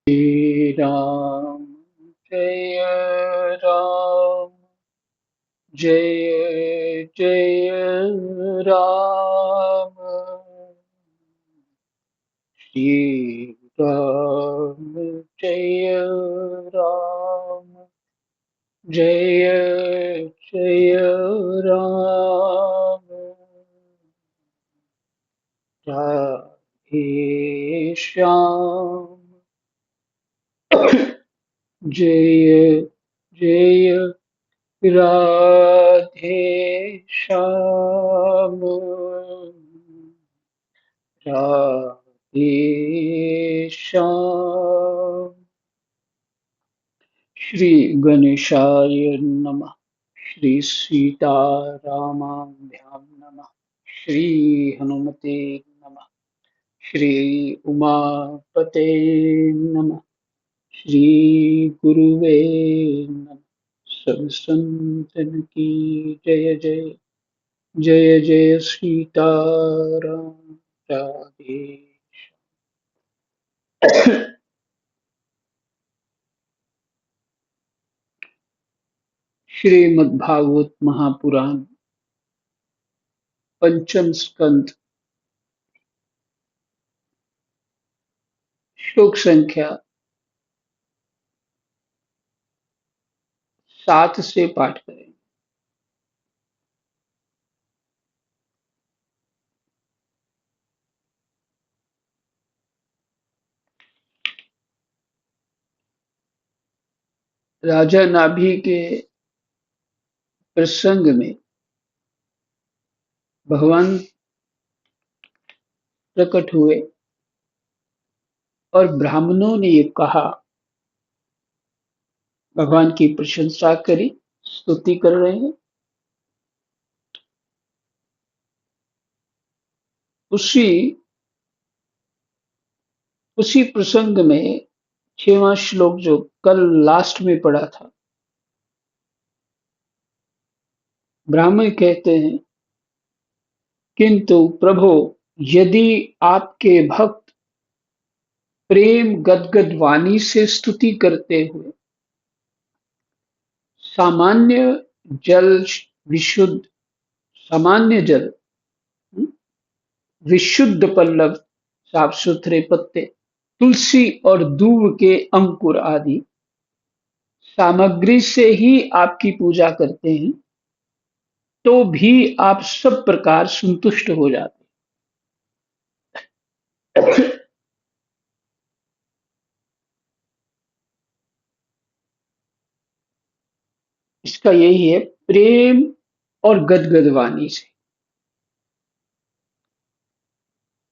श्री राम जय राम जय जय राम श्री राम जय राम जय जय राम राधे श्याम जय जय राधे श्याम राधे श्याम। श्री गणेशाय नमः। श्री सीतारामाभ्यां नमः। श्री हनुमते नमः। श्री उमापते नमः। श्री गुरुवे नमः। सब संतन की जय जय। जय जय सीताराम। राधे। श्रीमद्भागवत महापुराण पंचम स्कंद श्लोक संख्या 7 से पाठ करें। राजा नाभि के प्रसंग में भगवान प्रकट हुए और ब्राह्मणों ने ये कहा, भगवान की प्रशंसा करी, स्तुति कर रहे हैं। उसी उसी प्रसंग में 6वां श्लोक जो कल लास्ट में पढ़ा था, ब्राह्मण कहते हैं, किंतु प्रभो यदि आपके भक्त प्रेम गदगद वाणी से स्तुति करते हुए सामान्य जल विशुद्ध सामान्य जल विशुद्ध पल्लव साफ सुथरे पत्ते तुलसी और दूब के अंकुर आदि सामग्री से ही आपकी पूजा करते हैं तो भी आप सब प्रकार संतुष्ट हो जाते हैं। इसका यही है, प्रेम और गदगद वाणी से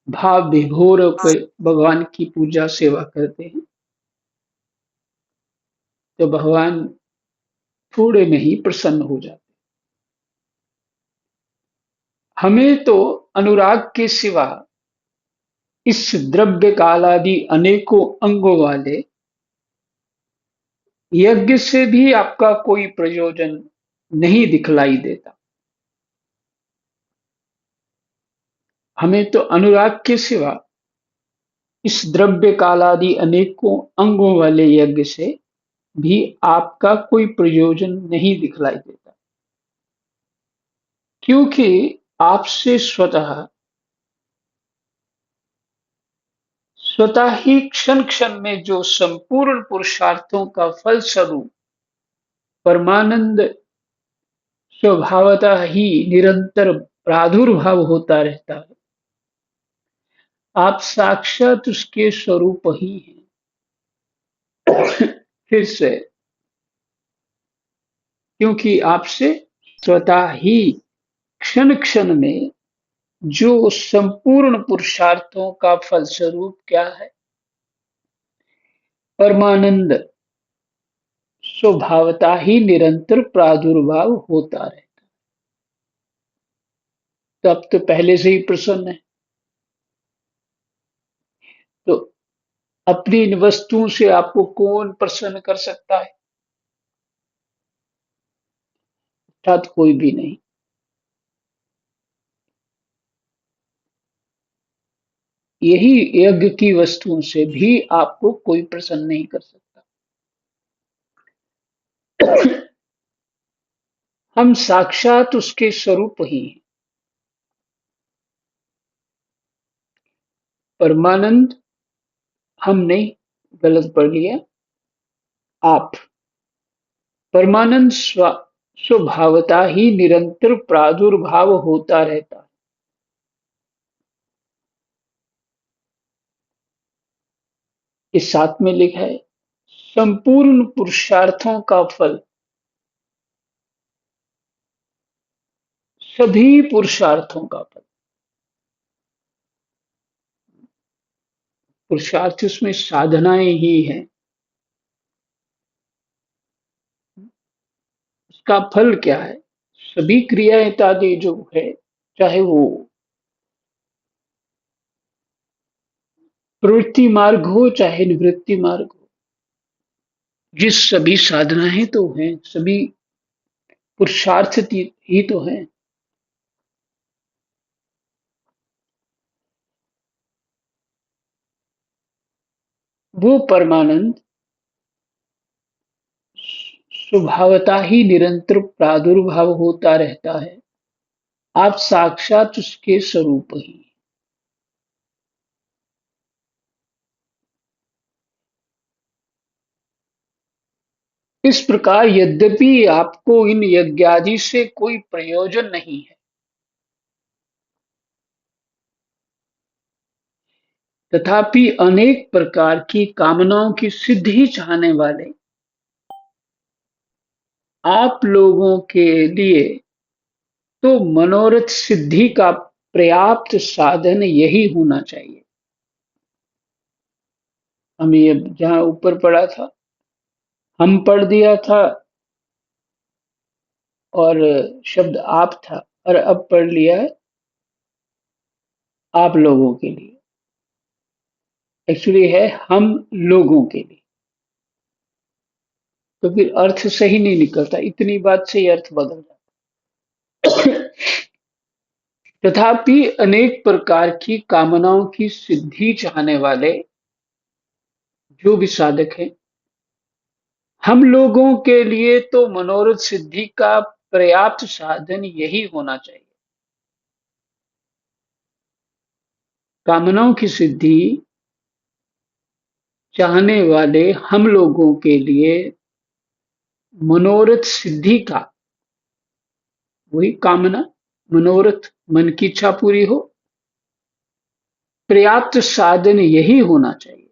भाव विभोर होकर भगवान की पूजा सेवा करते हैं तो भगवान थोड़े में ही प्रसन्न हो जाते। हमें तो अनुराग के सिवा इस द्रव्य कालादि अनेकों अंगों वाले यज्ञ से भी आपका कोई प्रयोजन नहीं दिखलाई देता। हमें तो अनुराग के सिवा इस द्रव्य कालादि अनेकों अंगों वाले यज्ञ से भी आपका कोई प्रयोजन नहीं दिखलाई देता, क्योंकि आपसे स्वतः ही क्षण क्षण में जो संपूर्ण पुरुषार्थों का फल स्वरूप परमानंद स्वभावतः ही निरंतर प्रादुर्भाव होता रहता है, आप साक्षात उसके स्वरूप ही हैं। फिर से, क्योंकि आपसे स्वतः ही क्षण क्षण में जो संपूर्ण पुरुषार्थों का फलस्वरूप क्या है, परमानंद स्वभावता ही निरंतर प्रादुर्भाव होता रहता। तो अब तो पहले से ही प्रसन्न है, तो अपनी इन वस्तुओं से आपको कौन प्रसन्न कर सकता है? अर्थात कोई भी नहीं। यही यज्ञ की वस्तुओं से भी आपको कोई प्रसन्न नहीं कर सकता। हम साक्षात उसके स्वरूप ही हैं। परमानंद हम नहीं, गलत पढ़ लिया, आप। परमानंद स्वभावता ही निरंतर प्रादुर्भाव होता रहता है। इस साथ में लिखा है, संपूर्ण पुरुषार्थों का फल, सभी पुरुषार्थों का फल। पुरुषार्थ उसमें साधनाएं ही हैं। उसका फल क्या है? सभी क्रियाएं इत्यादि जो है, चाहे वो प्रवृत्ति मार्ग हो चाहे निवृत्ति मार्ग हो, ये सभी साधनाएं तो हैं, सभी पुरुषार्थ ही तो हैं। वो परमानंद स्वभावता ही निरंतर प्रादुर्भाव होता रहता है। आप साक्षात उसके स्वरूप ही। इस प्रकार यद्यपि आपको इन यज्ञादि से कोई प्रयोजन नहीं है, तथापि अनेक प्रकार की कामनाओं की सिद्धि चाहने वाले आप लोगों के लिए तो मनोरथ सिद्धि का पर्याप्त साधन यही होना चाहिए। हमें ये जहां ऊपर पढ़ा था, हम पढ़ दिया था और शब्द आप था, और अब पढ़ लिया है आप लोगों के लिए। एक्चुअली है हम लोगों के लिए। तो फिर अर्थ सही नहीं निकलता, इतनी बात से ही अर्थ बदल जाता। तथापि अनेक प्रकार की कामनाओं की सिद्धि चाहने वाले जो भी साधक हैं, हम लोगों के लिए तो मनोरथ सिद्धि का पर्याप्त साधन यही होना चाहिए। कामनाओं की सिद्धि चाहने वाले हम लोगों के लिए मनोरथ सिद्धि का, वही कामना, मनोरथ, मन की इच्छा पूरी हो, पर्याप्त साधन यही होना चाहिए।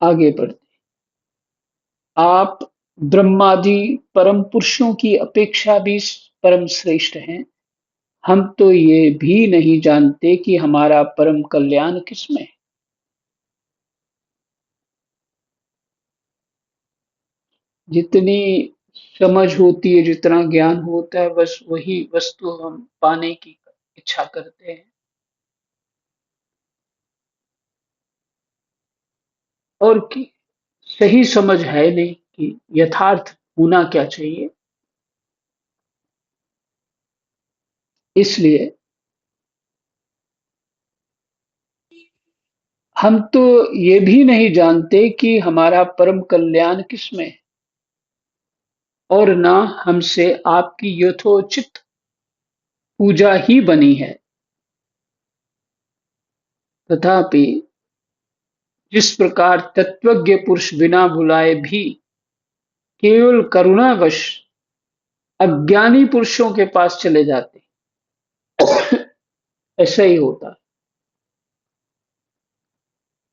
आगे बढ़ते, आप ब्रह्मादि परम पुरुषों की अपेक्षा भी परम श्रेष्ठ हैं। हम तो ये भी नहीं जानते कि हमारा परम कल्याण किसमें है। जितनी समझ होती है, जितना ज्ञान होता है, बस वही वस्तु हम पाने की इच्छा करते हैं, और की सही समझ है नहीं कि यथार्थ होना क्या चाहिए। इसलिए हम तो ये भी नहीं जानते कि हमारा परम कल्याण किसमें है, और ना हमसे आपकी यथोचित पूजा ही बनी है। तथापि जिस प्रकार तत्वज्ञ पुरुष बिना बुलाए भी केवल करुणावश अज्ञानी पुरुषों के पास चले जाते, ऐसा ही होता है।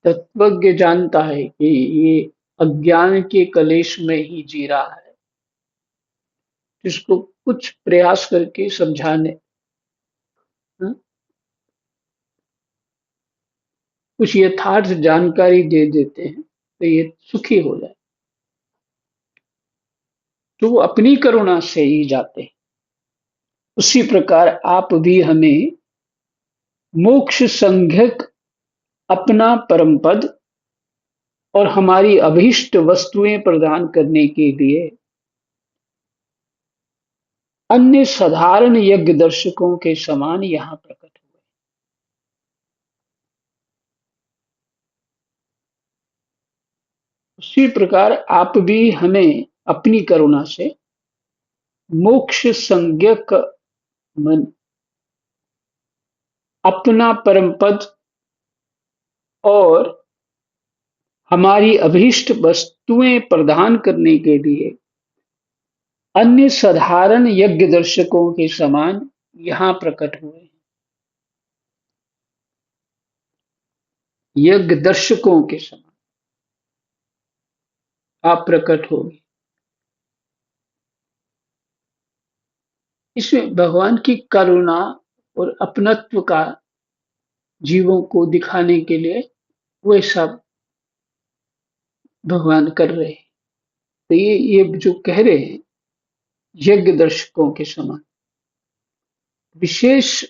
तत्वज्ञ जानता है कि ये अज्ञान के कलेश में ही जी रहा है, जिसको कुछ प्रयास करके समझाने, हाँ, कुछ यथार्थ जानकारी दे देते हैं तो ये सुखी हो जाए, तो वो अपनी करुणा से ही जाते हैं। उसी प्रकार आप भी हमें मोक्ष संज्ञक अपना परम पद और हमारी अभीष्ट वस्तुएं प्रदान करने के लिए अन्य साधारण यज्ञ दर्शकों के समान यहाँ प्रकट हुए। उसी प्रकार आप भी हमें अपनी करुणा से मोक्ष संज्ञक मन, अपना परम पद और हमारी अभीष्ट वस्तुएं प्रदान करने के लिए अन्य साधारण यज्ञ दर्शकों के समान यहाँ प्रकट हुए हैं। यज्ञ दर्शकों के समान आप प्रकट होंगे। इसमें भगवान की करुणा और अपनत्व का जीवों को दिखाने के लिए वे सब भगवान कर रहे हैं। तो ये जो कह रहे हैं यज्ञ दर्शकों के समान, विशेष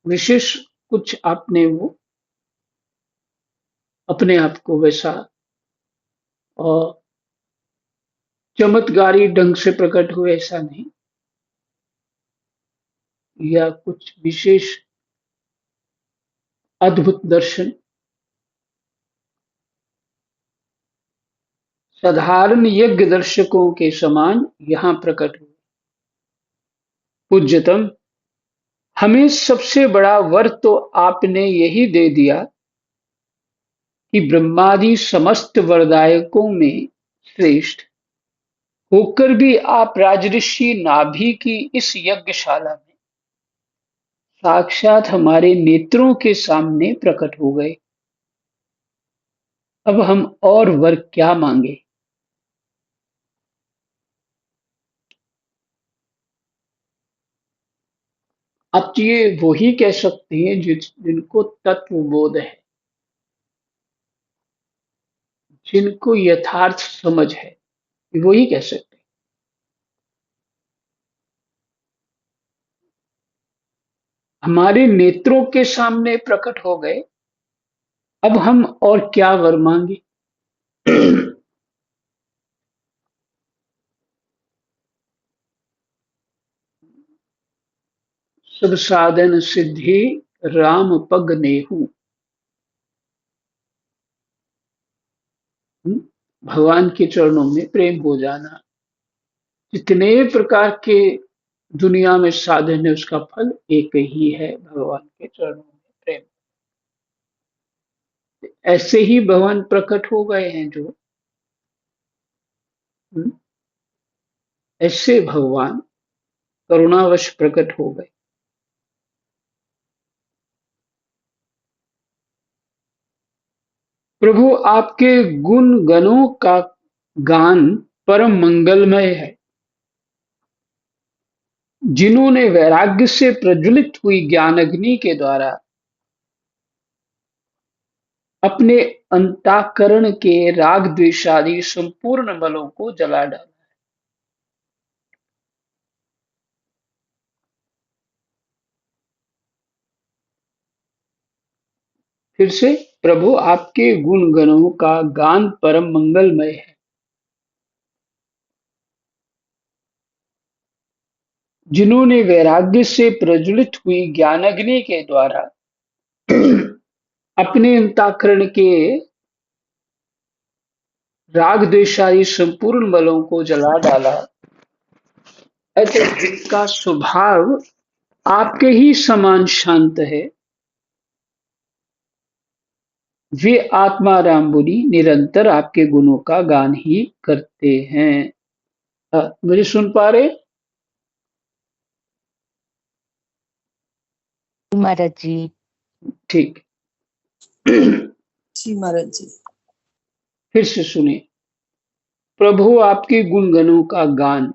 विशेष कुछ आपने वो अपने आप को वैसा और चमत्कारी ढंग से प्रकट हुए ऐसा नहीं, या कुछ विशेष अद्भुत दर्शन, साधारण यज्ञ दर्शकों के समान यहाँ प्रकट हुए। पूज्यतम, हमें सबसे बड़ा वर तो आपने यही दे दिया कि ब्रह्मादि समस्त वरदायकों में श्रेष्ठ होकर भी आप राजऋषि नाभि की इस यज्ञशाला में साक्षात हमारे नेत्रों के सामने प्रकट हो गए। अब हम और वर क्या मांगे? आप ये वही कह सकते हैं जिनको तत्व बोध है, जिनको यथार्थ समझ है, वही कह सकते हैं। हमारे नेत्रों के सामने प्रकट हो गए, अब हम और क्या वर मांगे? सब साधन सिद्धि राम पग नेहू। भगवान के चरणों में प्रेम हो जाना। जितने प्रकार के दुनिया में साधन है उसका फल एक ही है, भगवान के चरणों में प्रेम। ऐसे ही भगवान प्रकट हो गए हैं जो ऐसे भगवान करुणावश प्रकट हो गए। प्रभु आपके गुण गणों का गान परम मंगलमय है। जिन्होंने वैराग्य से प्रज्वलित हुई ज्ञान अग्नि के द्वारा अपने अंतःकरण के राग द्वेषादि संपूर्ण बलों को जला डाला। फिर से, प्रभु आपके गुण गणों का गान परम मंगलमय है। जिन्होंने वैराग्य से प्रज्वलित हुई ज्ञानाग्नि के द्वारा अपने अंतःकरण के राग द्वेषादि संपूर्ण बलों को जला डाला, अतः जिनका स्वभाव आपके ही समान शांत है, वे आत्मा राम बुनी निरंतर आपके गुणों का गान ही करते हैं। मुझे सुन पा रहे? महाराज जी। ठीक। जी महाराज जी। फिर से सुनिए। प्रभु आपके गुण गणों का गान,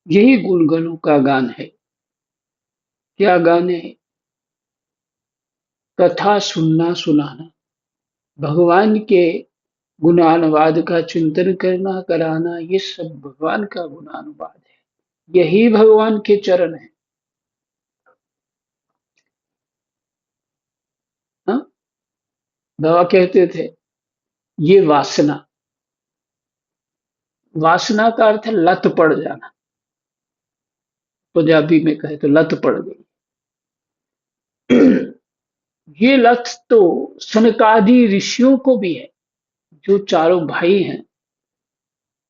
यही गुण गणों का गान है। क्या गान है? कथा सुनना सुनाना, भगवान के गुणानुवाद का चिंतन करना कराना, ये सब भगवान का गुणानुवाद है। यही भगवान के चरण है। हाँ? बाबा कहते थे ये वासना, वासना का अर्थ है लत पड़ जाना। पंजाबी में कहे तो लत पड़ गई। ये लत तो सनकादि ऋषियों को भी है, जो चारों भाई हैं,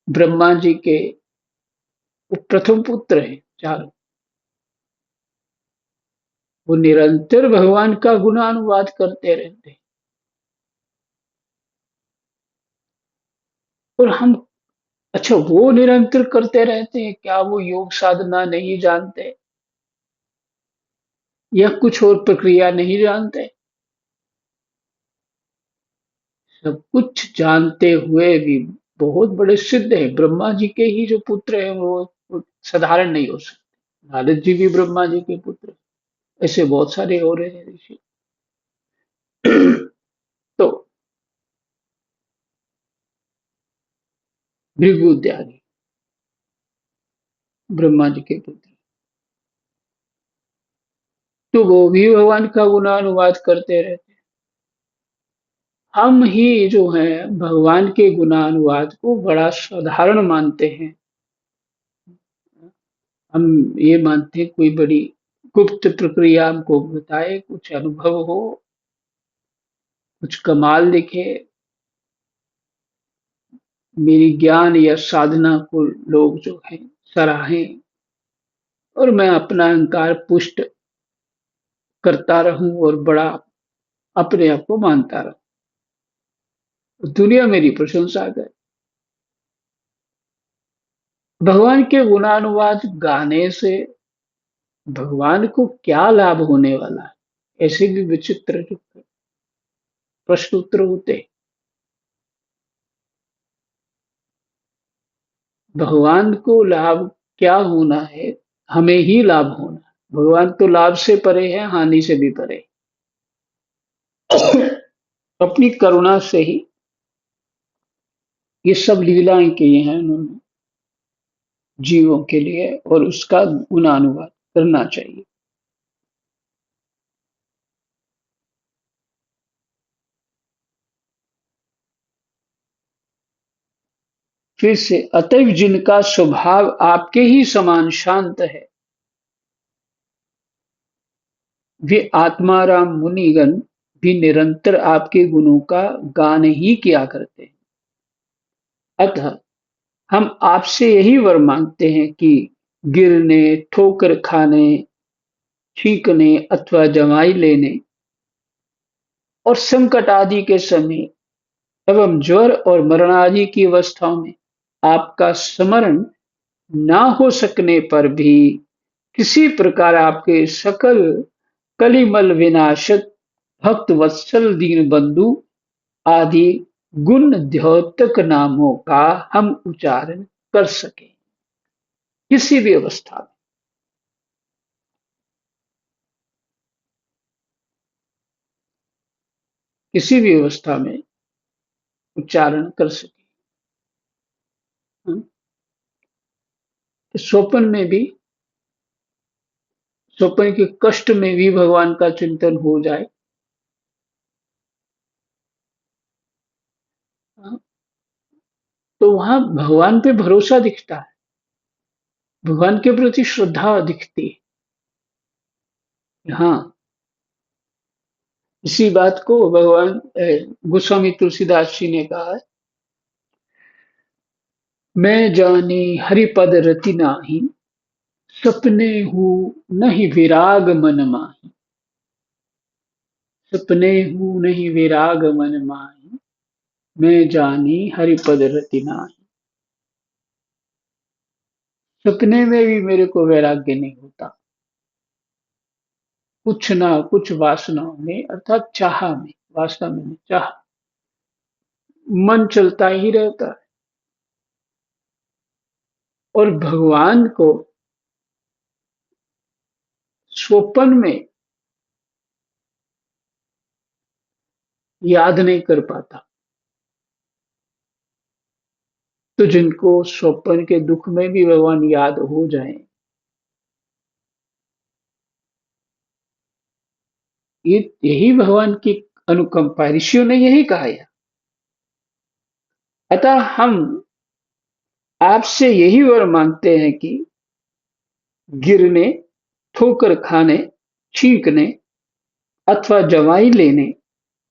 ब्रह्मा जी के वो प्रथम पुत्र हैं चारों। वो निरंतर भगवान का गुणानुवाद करते रहते हैं। और हम, अच्छा वो निरंतर करते रहते हैं, क्या वो योग साधना नहीं जानते या कुछ और प्रक्रिया नहीं जानते? सब कुछ जानते हुए भी बहुत बड़े सिद्ध हैं। ब्रह्मा जी के ही जो पुत्र हैं वो साधारण नहीं हो सकते। नारद जी भी ब्रह्मा जी के पुत्र हैं। ऐसे बहुत सारे और हैं ऋषि। तो भृगु इत्यादि ब्रह्मा जी के पुत्र, तो वो भी भगवान का गुणानुवाद करते रहते हैं। हम ही जो है भगवान के गुणानुवाद को बड़ा साधारण मानते हैं। हम ये मानते हैं कोई बड़ी गुप्त प्रक्रिया हमको बताए, कुछ अनुभव हो, कुछ कमाल दिखे, मेरी ज्ञान या साधना को लोग जो है सराहें, और मैं अपना अहंकार पुष्ट करता रहूं और बड़ा अपने आप को मानता रहूं, दुनिया मेरी प्रशंसा करे। भगवान के गुणानुवाद गाने से भगवान को क्या लाभ होने वाला है? ऐसे भी विचित्र जो प्रश्न उत्तर होते हैं। भगवान को लाभ क्या होना है? हमें ही लाभ होना है। भगवान तो लाभ से परे है, हानि से भी परे। अपनी करुणा से ही ये सब लीलाएं की हैं उन्होंने जीवों के लिए, और उसका गुणानुवाद करना चाहिए। फिर से, अतएव जिनका स्वभाव आपके ही समान शांत है, वे आत्माराम मुनिगण भी निरंतर आपके गुणों का गान ही किया करते हैं। अतः हम आपसे यही वर मांगते हैं कि गिरने, ठोकर खाने, छींकने अथवा जमाई लेने और संकट आदि के समय एवं ज्वर और मरण आदि की अवस्थाओं में आपका स्मरण ना हो सकने पर भी किसी प्रकार आपके सकल कलिमल विनाशक भक्त वत्सल दीन बंधु आदि गुण द्योतक नामों का हम उच्चारण कर सके, किसी भी अवस्था में, किसी भी अवस्था में उच्चारण कर सके। हम्म, तो स्वप्न में भी, स्वप्न के कष्ट में भी भगवान का चिंतन हो जाए, हाँ, तो वहां भगवान पे भरोसा दिखता है, भगवान के प्रति श्रद्धा दिखती है। हाँ, इसी बात को भगवान गोस्वामी तुलसीदास जी ने कहा है, मैं जानी हरिपद रति नाही, सपने हूँ नहीं विराग मन माही। सपने हूँ नहीं विराग मन माही, मैं जानी हरिपद रति नाही। सपने में भी मेरे को वैराग्य नहीं होता, कुछ ना कुछ वासनाओं में, अर्थात चाह में, वासना में नहीं, चाह, मन चलता ही रहता है। और भगवान को स्वप्न में याद नहीं कर पाता। तो जिनको स्वप्न के दुख में भी भगवान याद हो जाए, ये यही भगवान की अनुकंपा है। ऋषियों ने यही कहा है, अतः हम आपसे यही वर मांगते हैं कि गिरने, ठोकर खाने, छींकने अथवा दवाई लेने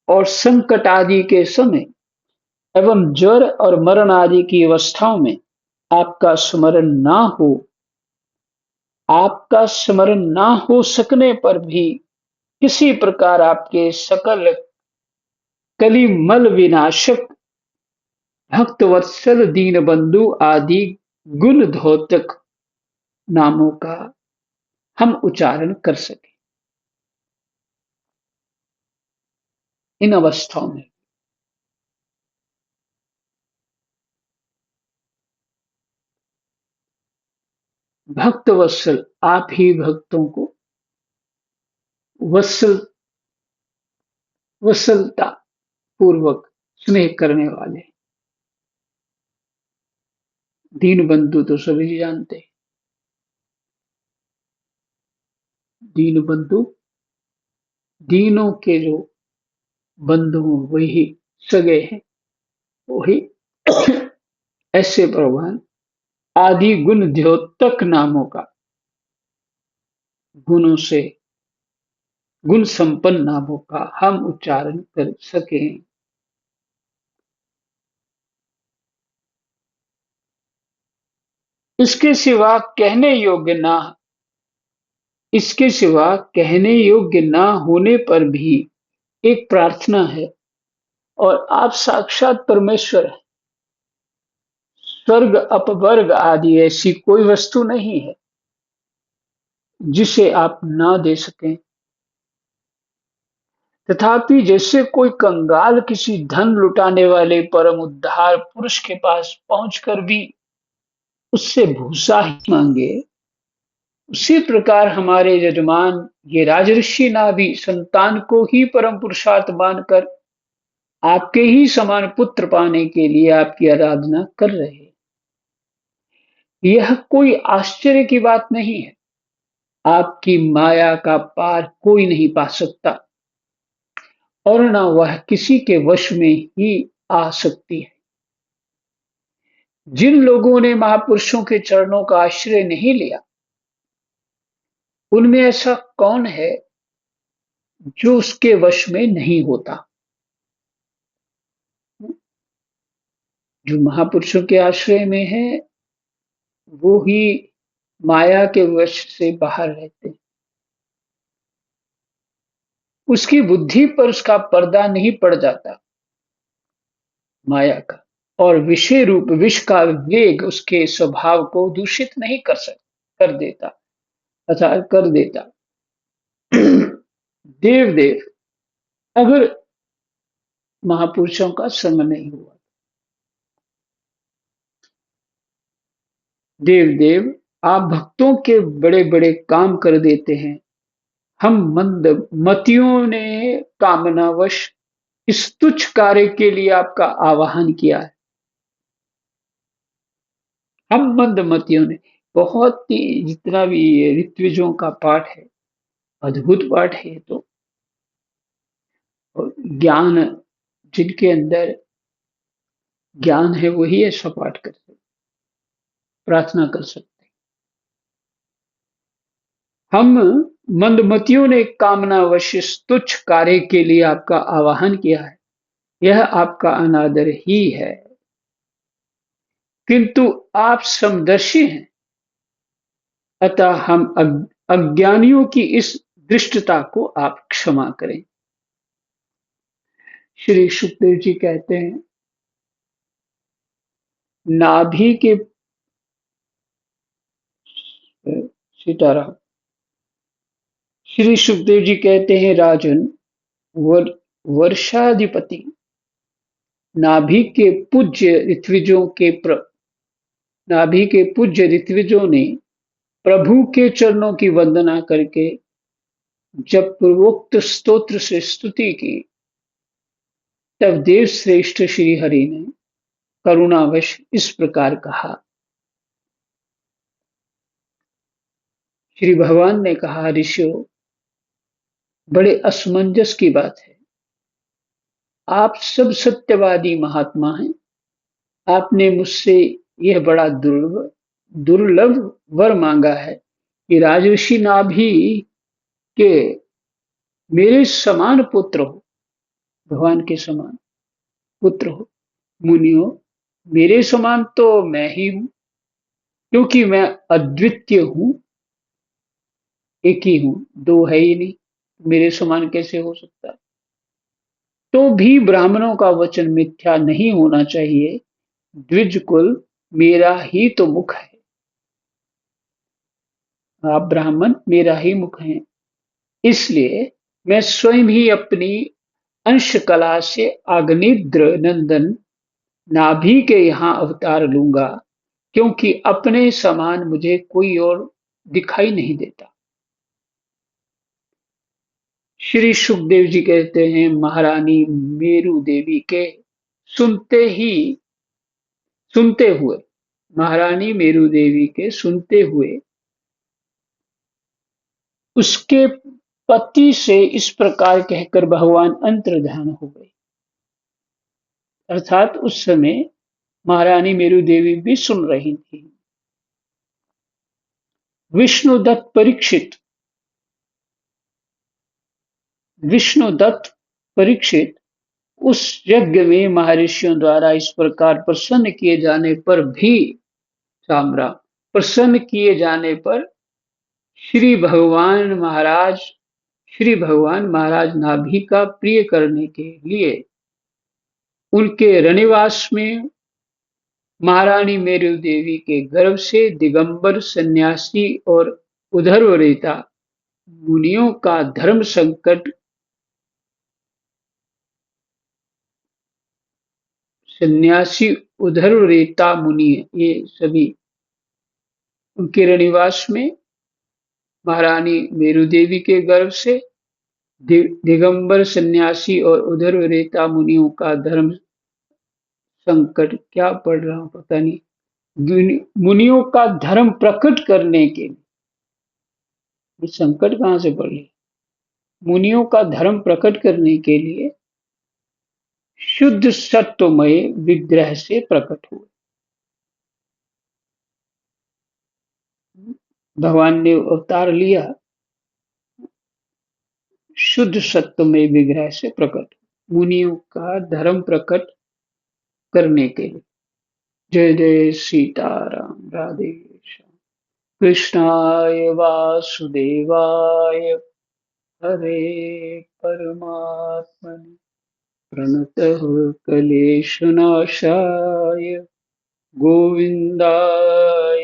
और संकट आदि के समय एवं ज्वर और मरण आदि की अवस्थाओं में आपका स्मरण ना हो। आपका स्मरण ना हो सकने पर भी किसी प्रकार आपके सकल कलिमल विनाशक भक्त वत्सल दीन बंधु आदि गुण धोतक नामों का हम उच्चारण कर सकें इन अवस्थाओं में। भक्त वत्सल, आप ही भक्तों को वत्सल वत्सलता पूर्वक स्नेह करने वाले। दीन बंधु तो सभी जानते हैं। दीन बंधु, दीनों के जो बंधु वही सगे हैं, वही ऐसे भगवान आदि गुण द्योतक नामों का, गुणों से गुण संपन्न नामों का हम उच्चारण कर सकें। इसके सिवा कहने योग्य ना इसके सिवा कहने योग्य ना होने पर भी एक प्रार्थना है और आप साक्षात परमेश्वर हैं। स्वर्ग अपवर्ग आदि ऐसी कोई वस्तु नहीं है जिसे आप ना दे सकें। तथापि जैसे कोई कंगाल किसी धन लुटाने वाले परम उद्धार पुरुष के पास पहुंचकर भी उससे भूसा ही मांगे, उसी प्रकार हमारे यजमान ये राजर्षि नाभि संतान को ही परम पुरुषार्थ मानकर आपके ही समान पुत्र पाने के लिए आपकी आराधना कर रहे हैं। यह कोई आश्चर्य की बात नहीं है। आपकी माया का पार कोई नहीं पा सकता और न वह किसी के वश में ही आ सकती है। जिन लोगों ने महापुरुषों के चरणों का आश्रय नहीं लिया, उनमें ऐसा कौन है जो उसके वश में नहीं होता। जो महापुरुषों के आश्रय में है, वो ही माया के वश से बाहर रहते हैं। उसकी बुद्धि पर उसका पर्दा नहीं पड़ जाता माया का, और विषय रूप विष का वेग उसके स्वभाव को दूषित नहीं कर देता अथवा कर देता। देव देव, अगर महापुरुषों का संग नहीं हुआ, देव देव आप भक्तों के बड़े बड़े काम कर देते हैं। हम मंद मतियों ने कामनावश इस तुच्छ कार्य के लिए आपका आवाहन किया है। हम मंदमतियों ने बहुत ही, जितना भी ये ऋत्विजों का पाठ है, अद्भुत पाठ है। तो ज्ञान, जिनके अंदर ज्ञान है वही ऐसा पाठ कर सकते, प्रार्थना कर सकते। हम मंदमतियों ने कामनावश तुच्छ कार्य के लिए आपका आवाहन किया है। यह आपका अनादर ही है, किंतु आप समदर्शी हैं, अतः हम अज्ञानियों की इस दृष्टता को आप क्षमा करें। श्री सुखदेव जी कहते हैं, नाभि के सीताराम श्री सुखदेव जी कहते हैं, राजन, वर, वर्षाधिपति नाभि के पूज्य ऋत्विजों के नाभि के पूज्य ऋत्विजों ने प्रभु के चरणों की वंदना करके जब पूर्वोक्त स्तोत्र से स्तुति की, तब देव श्रेष्ठ श्री हरि ने करुणावश इस प्रकार कहा। श्री भगवान ने कहा, ऋषियों, बड़े असमंजस की बात है। आप सब सत्यवादी महात्मा हैं, आपने मुझसे यह बड़ा दुर्लभ दुर्लभ वर मांगा है कि राजर्षि नाभि के मेरे समान पुत्र हो, भगवान के समान पुत्र हो। मुनियो, मेरे समान तो मैं ही हूँ, क्योंकि मैं अद्वितीय हूँ, एक ही हूँ, दो है ही नहीं। मेरे समान कैसे हो सकता है? तो भी ब्राह्मणों का वचन मिथ्या नहीं होना चाहिए। द्विज कुल मेरा ही तो मुख है। आप ब्राह्मण मेरा ही मुख हैं। इसलिए मैं स्वयं ही अपनी अंश कला से अग्निद्र नंदन नाभि के यहाँ अवतार लूंगा, क्योंकि अपने समान मुझे कोई और दिखाई नहीं देता। श्री सुखदेव जी कहते हैं, महारानी मेरु देवी के सुनते ही सुनते हुए, महारानी मेरु देवी के सुनते हुए उसके पति से इस प्रकार कहकर भगवान अंतर्ध्यान हो गए। अर्थात उस समय महारानी मेरु देवी भी सुन रही थी। विष्णुदत्त परीक्षित विष्णुदत्त परीक्षित उस यज्ञ में महर्षियों द्वारा इस प्रकार प्रसन्न किए जाने पर भी, राम प्रसन्न किए जाने पर श्री भगवान महाराज श्री भगवान महाराज नाभि का प्रिय करने के लिए उनके रनिवास में महारानी मेरु देवी के गर्भ से दिगंबर सन्यासी और उधर्वरेता मुनियों का धर्म संकट सन्यासी उधर्वरेता मुनि, ये सभी उनके रनिवास में महारानी मेरु देवी के गर्भ से दिगंबर सन्यासी और उधर्वरेता मुनियों का धर्म संकट, क्या पढ़ रहा हूं पता नहीं, मुनियों का धर्म प्रकट करने के लिए, ये संकट कहां से पढ़ लिया, मुनियों का धर्म प्रकट करने के लिए शुद्ध सत्वमय विग्रह से प्रकट हुए। भगवान ने अवतार लिया शुद्ध सत्वमय विग्रह से प्रकट, मुनियों का धर्म प्रकट करने के लिए। जय जय सीताराम, राधे श्याम। कृष्णाय वासुदेवाय हरे परमात्मने प्रणतः क्लेशनाशाय गोविन्दाय